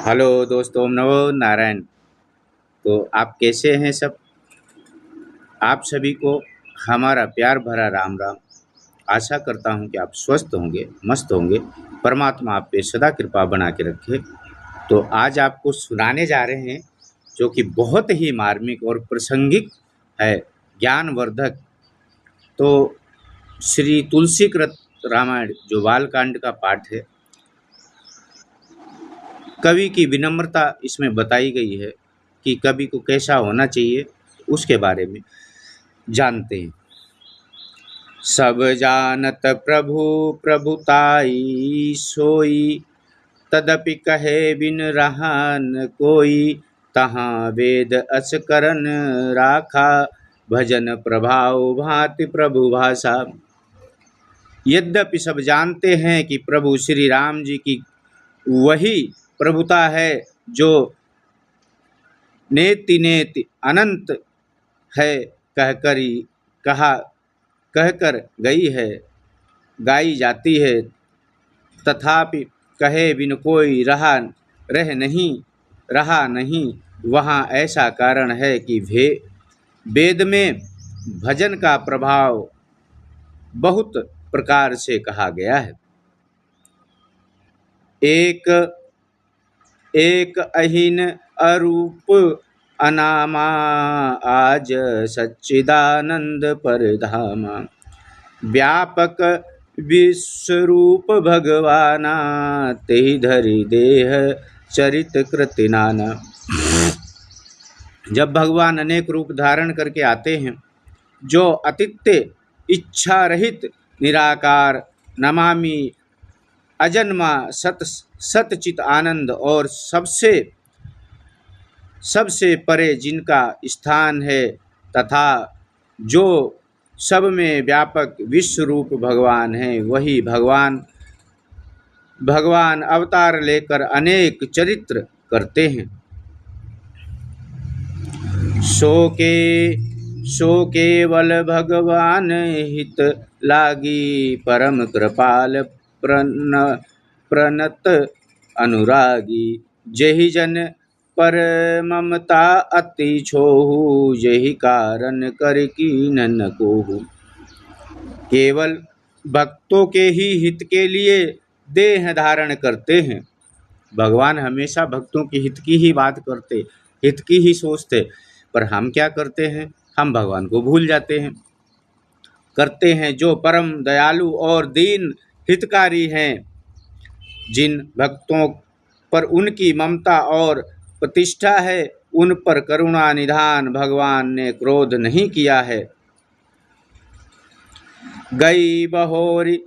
Hello दोस्तों, नमो नारायण। तो आप कैसे हैं सब? आप सभी को हमारा प्यार भरा राम राम। आशा करता हूं कि आप स्वस्थ होंगे, मस्त होंगे। परमात्मा आप पे सदा कृपा बना के रखे। तो आज आपको सुनाने जा रहे हैं जो कि बहुत ही मार्मिक और प्रासंगिक है, ज्ञानवर्धक। तो श्री तुलसी कृत रामायण जो बालकांड का पाठ है, कवि की विनम्रता इसमें बताई गई है कि कवि को कैसा होना चाहिए, उसके बारे में जानते हैं। सब जानत प्रभु प्रभुताई सोई, तदपि कहे बिन रहा न कोई। तहाँ वेद अस करन राखा, भजन प्रभाव भांति प्रभु भाषा। यद्यपि सब जानते हैं कि प्रभु श्री राम जी की वही प्रभुता है जो नेति नेति अनंत है, कहा कहकर गई है, गाई जाती है। तथापि कहे बिन कोई रहा नहीं। वहाँ ऐसा कारण है कि वेद में भजन का प्रभाव बहुत प्रकार से कहा गया है। एक एक अहीन अरूप अनामा, आज सच्चिदानंद परधामा। व्यापक विश्वरूप भगवाना, तेहि धरि देह चरित कृति नाना। जब भगवान अनेक रूप धारण करके आते हैं, जो अतित्य इच्छा रहित निराकार नमामि अजन्मा सतचित आनंद और सबसे परे जिनका स्थान है, तथा जो सब में व्यापक विश्व रूप भगवान है, वही भगवान अवतार लेकर अनेक चरित्र करते हैं। सो केवल भगवान हित लागी, परम कृपाल प्रणत अनुरागी। जेहि जन पर ममता अति छोहु, यही कारण कर कीन कोहु। केवल भक्तों के ही हित के लिए देह धारण करते हैं। भगवान हमेशा भक्तों के हित की ही बात करते, हित की ही सोचते। पर हम क्या करते हैं? हम भगवान को भूल जाते हैं। करते हैं जो परम दयालु और दीन हितकारी हैं। जिन भक्तों पर उनकी ममता और प्रतिष्ठा है, उन पर करुणा निधान भगवान ने क्रोध नहीं किया है। गई बहोरी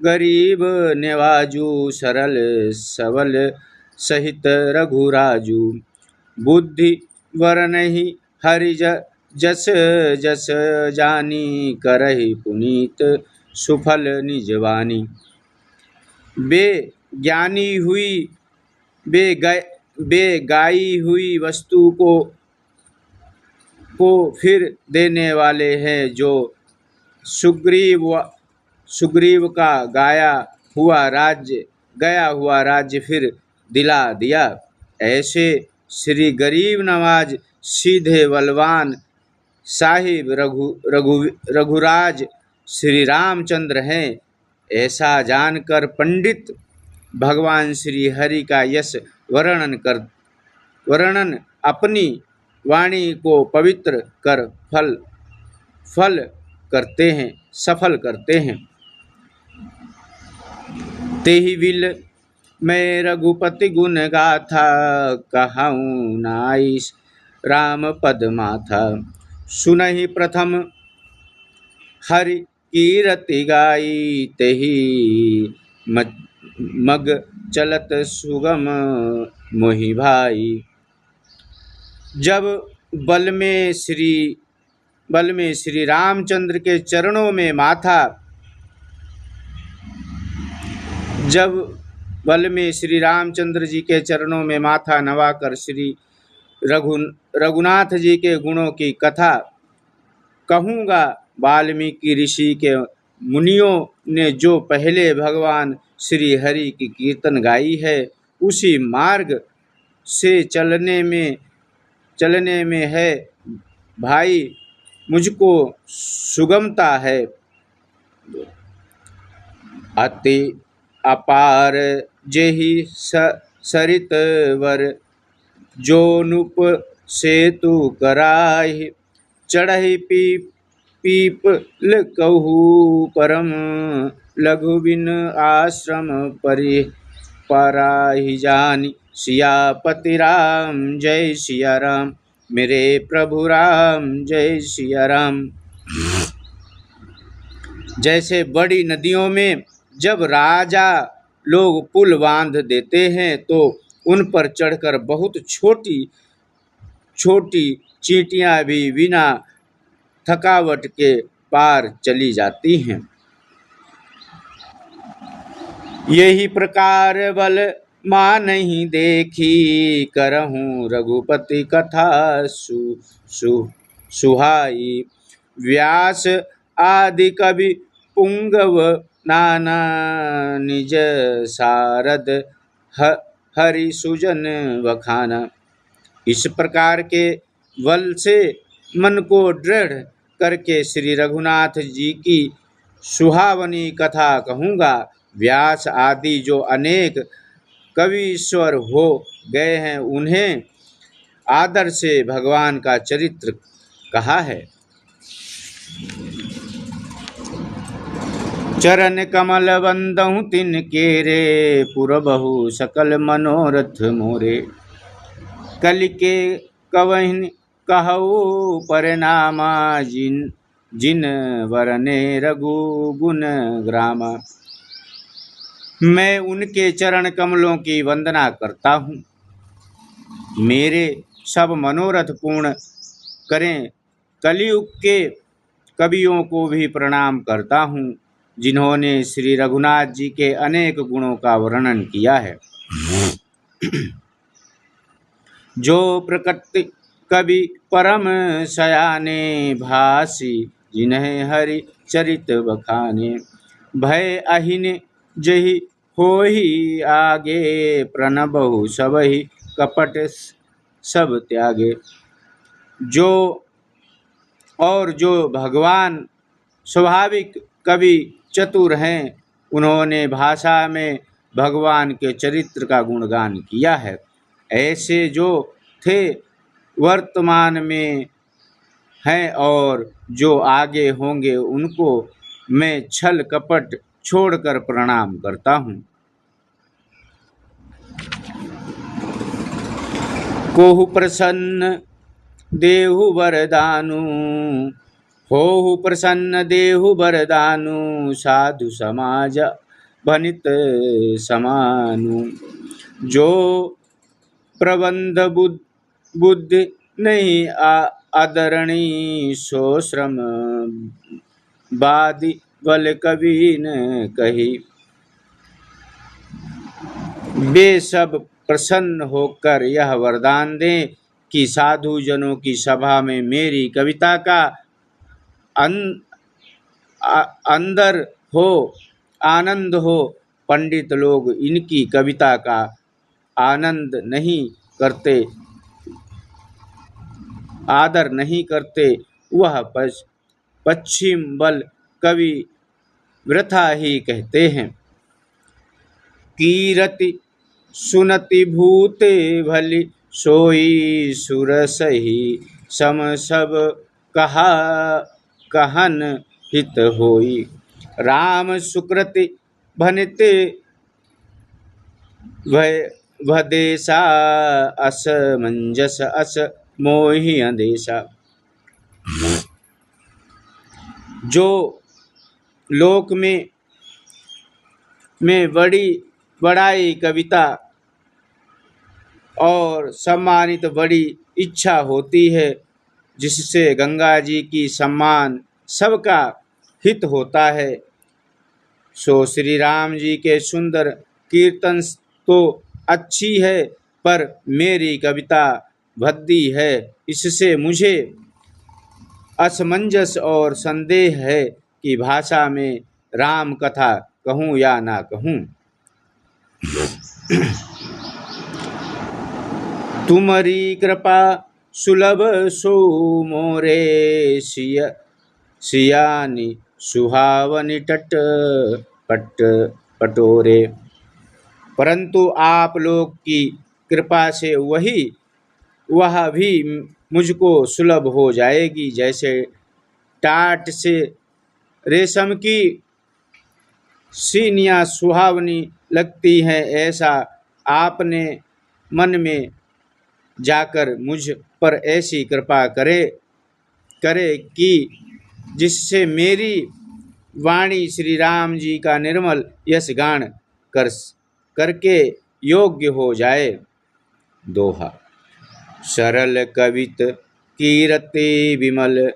गरीब नेवाजू, सरल सबल सहित रघुराजू। बुद्धि वर नहीं हरि जस जस जानी, करहि पुनीत सुफल निजवानी। गाई हुई वस्तु को फिर देने वाले हैं, जो सुग्रीव का गया हुआ राज्य फिर दिला दिया। ऐसे श्री गरीब नवाज सीधे बलवान साहिब रघुराज श्री रामचंद्र हैं। ऐसा जानकर पंडित भगवान श्री हरि का यश वर्णन अपनी वाणी को पवित्र कर सफल करते हैं। तेहि विल मैं रघुपति गुण गाथा, कहूँ नाई राम पद माथा। सुनहि प्रथम हरि कीरति गाई, तेहि मग चलत सुगम मोहि भाई। जब बल में श्री रामचंद्र के चरणों में माथा जब बल में श्री रामचंद्र जी के चरणों में माथा नवाकर श्री रघुनाथ जी के गुणों की कथा कहूँगा। वाल्मीकि ऋषि के मुनियों ने जो पहले भगवान श्री हरि की कीर्तन गाई है, उसी मार्ग से चलने में है भाई, मुझको सुगमता है। अति अपार जेहि सरित वर, जो नुप सेतु कराहि, चढ़हि पीपल कहू परम, लघु बिन आश्रम पराहि जानि। सियापति राम जय सिया राम, मेरे प्रभु राम जय सिया राम। जैसे बड़ी नदियों में जब राजा लोग पुल बांध देते हैं तो उन पर चढ़कर बहुत छोटी छोटी चींटियां भी बिना थकावट के पार चली जाती हैं। यही प्रकार बल माँ नहीं देखी, करहूँ रघुपति कथा सुहाई। व्यास आदि कवि पुंगव नाना, निज सारद हरि सुजन बखाना। इस प्रकार के बल से मन को दृढ़ करके श्री रघुनाथ जी की सुहावनी कथा कहूँगा। व्यास आदि जो अनेक कवीश्वर हो गए हैं, उन्हें आदर से भगवान का चरित्र कहा है। चरण कमल बंदहु तिनके रे, पुरबहु सकल मनोरथ मोरे। कलि के कवहिन कहु परिणामा, जिन वरने रघु गुण ग्रामा। मैं उनके चरण कमलों की वंदना करता हूँ, मेरे सब मनोरथ पूर्ण करें। कलियुग के कवियों को भी प्रणाम करता हूँ, जिन्होंने श्री रघुनाथ जी के अनेक गुणों का वर्णन किया है। जो प्रकृति कवि परम सयाने, भासी जिन्हें हरि चरित बखाने। भय अहिन जहि होहि आगे, प्रणबहु सबहि कपट सब त्यागे। जो भगवान स्वाभाविक कवि चतुर हैं, उन्होंने भाषा में भगवान के चरित्र का गुणगान किया है। ऐसे जो थे वर्तमान में हैं और जो आगे होंगे, उनको मैं छल कपट छोड़कर प्रणाम करता हूँ। कोहु प्रसन्न देहु वरदानु, होहु प्रसन्न देहु वरदानु। साधु समाज बनित समानु, जो प्रबंध बुद्धि नहीं आदरणी। सो श्रम बादि बल कवि न कही। वे सब प्रसन्न होकर यह वरदान दें कि साधु जनों की सभा में मेरी कविता का अंदर हो, आनंद हो। पंडित लोग इनकी कविता का आनंद नहीं करते, आदर नहीं करते, वह पश्चिम बल कवि वृथा ही कहते हैं। कीरति सुनति भूते भली, सोई सुरसही सम सब कहन हित होई। राम सुकृति भनिते भदेशा, अस मंजस अस मोहि अंदेशा। जो लोक में बड़ाई कविता और सम्मानित बड़ी इच्छा होती है, जिससे गंगा जी की सम्मान सबका हित होता है। सो श्री राम जी के सुंदर कीर्तन तो अच्छी है, पर मेरी कविता भद्दी है, इससे मुझे असमंजस और संदेह है कि भाषा में राम कथा कहूँ या ना कहूँ। तुम्हारी कृपा सुलभ सो मोरे सियानी सुहावनी तट पट पटोरे। परंतु आप लोग की कृपा से वह भी मुझको सुलभ हो जाएगी, जैसे टाट से रेशम की सीनियाँ सुहावनी लगती हैं, ऐसा आपने मन में जाकर मुझ पर ऐसी कृपा करे कि जिससे मेरी वाणी श्री राम जी का निर्मल यश गान करके योग्य हो जाए। दोहा। सरल कवित कीरति विमल,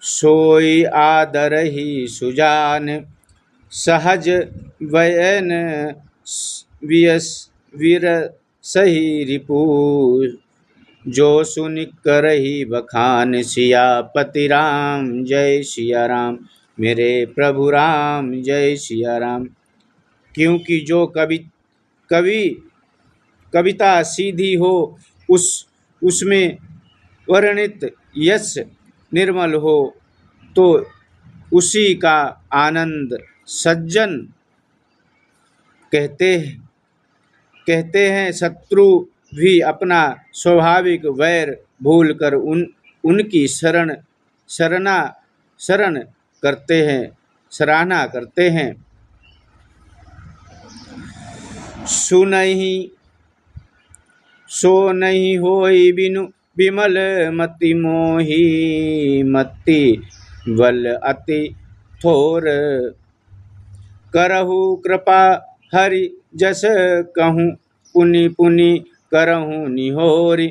सोई आदर ही सुजान। सहज वयन विरसहि रिपु, जो सुनि करहि बखान। सियापति राम जय सिया राम, मेरे प्रभु राम जय सिया राम। क्योंकि जो कविता सीधी हो, उसमें वर्णित यश निर्मल हो, तो उसी का आनंद सज्जन कहते हैं। शत्रु भी अपना स्वाभाविक वैर भूलकर उनकी शरण करते हैं, सराहना करते हैं। सो नहीं होई बिनु विमल मति मोही, मति बल अति थोर। करहु कृपा हरि जस कहूँ, पुनि पुनि करहु निहोरी।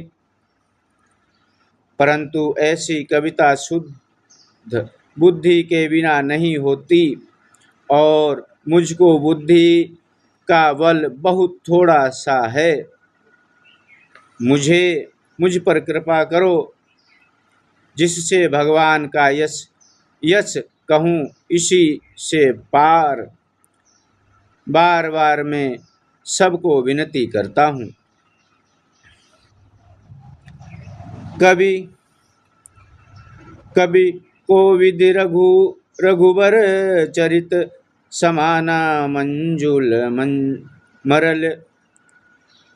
परंतु ऐसी कविता शुद्ध बुद्धि के बिना नहीं होती, और मुझको बुद्धि का बल बहुत थोड़ा सा है। मुझ पर कृपा करो, जिससे भगवान का यश कहूँ। इसी से बार बार मैं सबको विनती करता हूँ। कभी कोविद रघुबर चरित, समाना मंजुल मरल।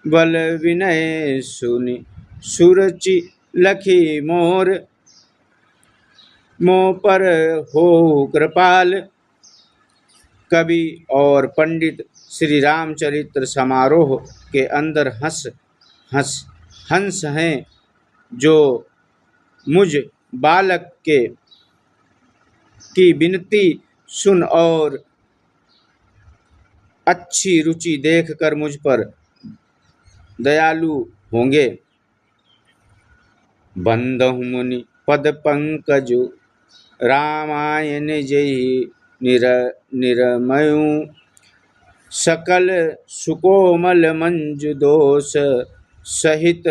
बल विनय सुनि सुरचि लखी मोर, मोह पर हो कृपाल। कवि और पंडित श्री रामचरित्र समारोह के अंदर हंस हैं, जो मुझ बालक की विनती सुन और अच्छी रुचि देखकर मुझ पर दयालु होंगे। बंधहु मुनि पद पंकजु, रामायण जय निरमयु। सकल सुकोमल मंजु दोष, सहित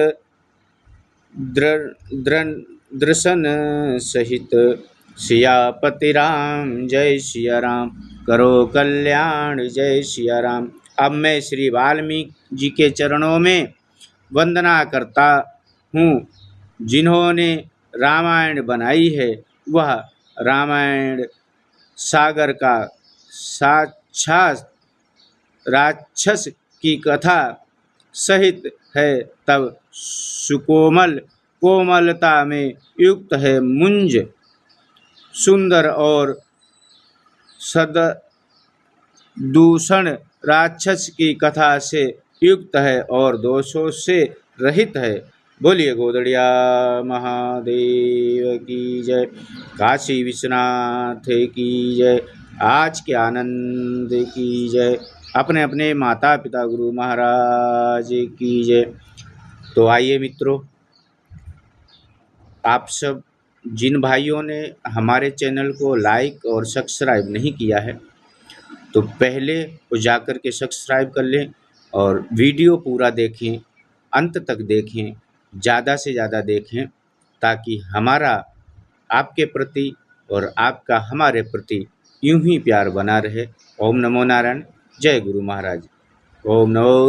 दर्शन सहित। सियापति राम जय सिया राम, करो कल्याण जय सिया राम। अब मैं श्री वाल्मीकि जी के चरणों में वंदना करता हूँ, जिन्होंने रामायण बनाई है। वह रामायण सागर का साक्षात राक्षस की कथा सहित है, तब कोमलता में युक्त है। मुंज सुंदर और सद्दूषण राक्षस की कथा से युक्त है और दोषों से रहित है। बोलिए गोदड़िया महादेव की जय, काशी विश्वनाथ की जय, आज के आनंद की जय, अपने अपने माता पिता गुरु महाराज की जय। तो आइए मित्रों, आप सब जिन भाइयों ने हमारे चैनल को लाइक और सब्सक्राइब नहीं किया है, तो पहले वो जाकर के सब्सक्राइब कर लें और वीडियो पूरा देखें, अंत तक देखें, ज़्यादा से ज़्यादा देखें, ताकि हमारा आपके प्रति और आपका हमारे प्रति यूं ही प्यार बना रहे। ओम नमो नारायण। जय गुरु महाराज। ओम नमो